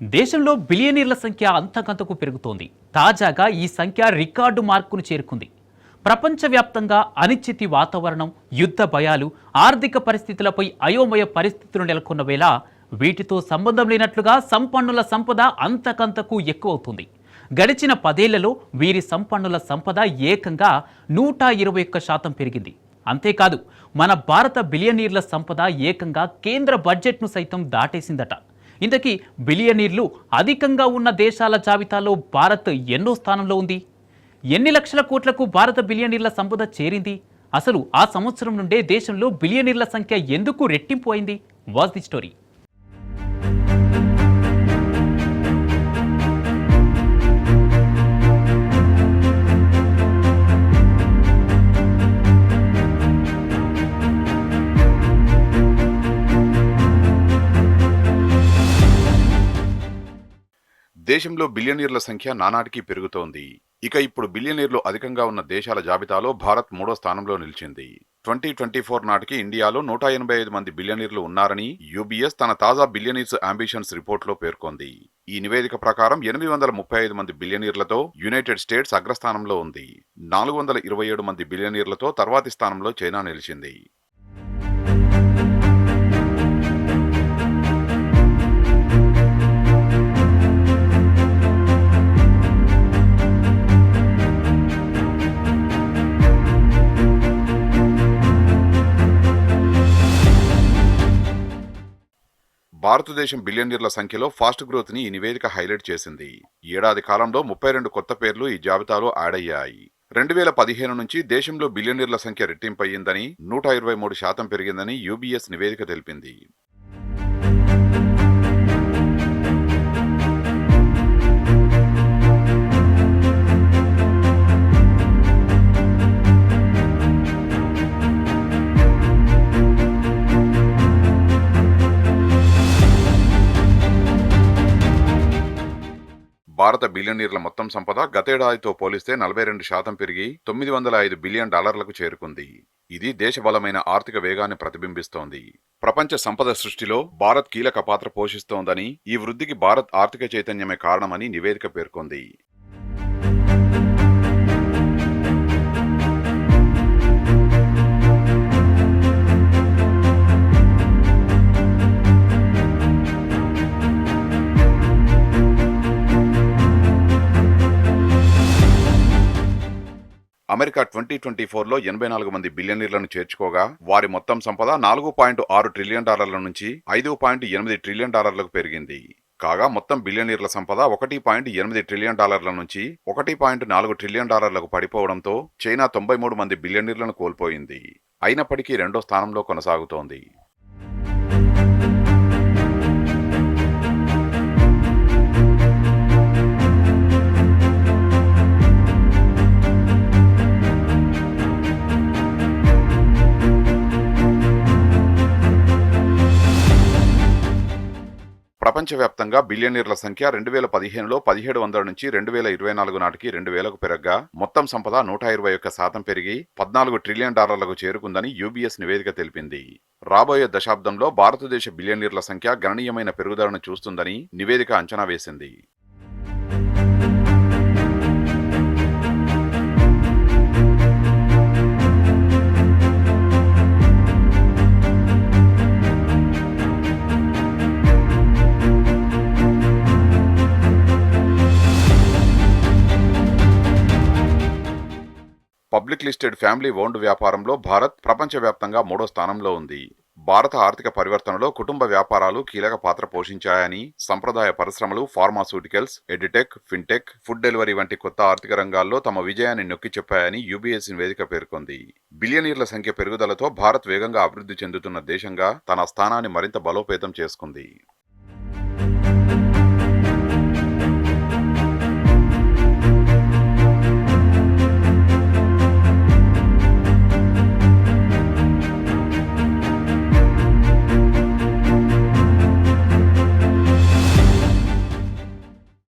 దేశంలో బిలియనీర్ల సంఖ్య అంతకంతకు పెరుగుతోంది. తాజాగా ఈ సంఖ్య రికార్డు మార్కును చేరుకుంది. ప్రపంచవ్యాప్తంగా అనిశ్చితి వాతావరణం, యుద్ధ భయాలు, ఆర్థిక పరిస్థితులపై అయోమయ పరిస్థితులు నెలకొన్న వేళ వీటితో సంబంధం లేనట్లుగా సంపన్నుల సంపద అంతకంతకు ఎక్కువవుతుంది. గడిచిన 10 ఏళ్లలో వీరి సంపన్నుల సంపద ఏకంగా 121% పెరిగింది. అంతేకాదు, మన భారత బిలియనీర్ల సంపద ఏకంగా కేంద్ర బడ్జెట్ను సైతం దాటేసిందట. ఇంతకీ బిలియనీర్లు అధికంగా ఉన్న దేశాల జాబితాలో భారత్ ఎన్నో స్థానంలో ఉంది? ఎన్ని లక్షల కోట్లకు భారత బిలియనీర్ల సంపద చేరింది? అసలు ఆ సంవత్సరం నుండే దేశంలో బిలియనీర్ల సంఖ్య ఎందుకు రెట్టింపు అయింది? Watch the story. దేశంలో బిలియనీర్ల సంఖ్య నానాటికి పెరుగుతోంది. ఇక ఇప్పుడు బిలియనీర్లు అధికంగా ఉన్న దేశాల జాబితాలో భారత్ 3వ స్థానంలో నిలిచింది. 2024 నాటికి ఇండియాలో 185 మంది బిలియనీర్లు ఉన్నారని యూబీఎస్ తన తాజా బిలియనీర్స్ అంబిషన్స్ రిపోర్ట్లో పేర్కొంది. ఈ నివేదిక ప్రకారం 835 మంది బిలియనీర్లతో యునైటెడ్ స్టేట్స్ అగ్రస్థానంలో ఉంది. 427 మంది బిలియనీర్లతో తర్వాతి స్థానంలో చైనా నిలిచింది. భారతదేశం బిలియనీర్ల సంఖ్యలో ఫాస్ట్ గ్రోత్ ని ఈ నివేదిక హైలైట్ చేసింది. ఏడాది కాలంలో 32 కొత్త పేర్లు ఈ జాబితాలో యాడ్ అయ్యాయి. 2015 నుంచి దేశంలో బిలియనీర్ల సంఖ్య రెట్టింపయ్యిందని, 123% పెరిగిందని యూబీఎస్ నివేదిక తెలిపింది. భారత బిలియనీర్ల మొత్తం సంపద గతేడాదితో పోలిస్తే 42% పెరిగి $905 బిలియన్ చేరుకుంది. ఇది దేశ బలమైన ఆర్థిక వేగాన్ని ప్రతిబింబిస్తోంది. ప్రపంచ సంపద సృష్టిలో భారత్ కీలక పాత్ర పోషిస్తోందని, ఈ వృద్ధికి భారత్ ఆర్థిక చైతన్యమే కారణమని నివేదిక పేర్కొంది. అమెరికా 2024లో 84 మంది బిలియనీర్లను చేర్చుకోగా వారి మొత్తం సంపద $4.6 ట్రిలియన్ నుంచి $5.8 ట్రిలియన్ పెరిగింది. కాగా మొత్తం బిలియనీర్ల సంపద $1.8 ట్రిలియన్ నుంచి $1.4 ట్రిలియన్ పడిపోవడంతో చైనా 93 మంది బిలియనీర్లను కోల్పోయింది. అయినప్పటికీ 2వ స్థానంలో కొనసాగుతోంది. ప్రపంచవ్యాప్తంగా బిలియనీర్ల సంఖ్య 2015లో 1700 నుంచి 2024 నాటికి 2000కు పెరగ్గా మొత్తం సంపద 121% పెరిగి $14 ట్రిలియన్ చేరుకుందని యూబీఎస్ నివేదిక తెలిపింది. రాబోయే దశాబ్దంలో భారతదేశ బిలియనీర్ల సంఖ్య గణనీయమైన పెరుగుదలను చూస్తుందని నివేదిక అంచనా వేసింది. పబ్లిక్ లిస్టెడ్ ఫ్యామిలీ ఓన్డ్ వ్యాపారంలో భారత్ ప్రపంచవ్యాప్తంగా 3వ స్థానంలో ఉంది. భారత ఆర్థిక పరివర్తనలో కుటుంబ వ్యాపారాలు కీలక పాత్ర పోషించాయని, సంప్రదాయ పరిశ్రమలు, pharmaceuticals, edutech, fintech, food delivery వంటి కొత్త ఆర్థిక రంగాల్లో తమ విజయాన్ని నొక్కి చెప్పాయని యూబీఎస్ నివేదిక పేర్కొంది. బిలియనీర్ల సంఖ్య పెరుగుదలతో భారత్ వేగంగా అభివృద్ధి చెందుతున్న దేశంగా తన స్థానాన్ని మరింత బలోపేతం చేసుకుంది.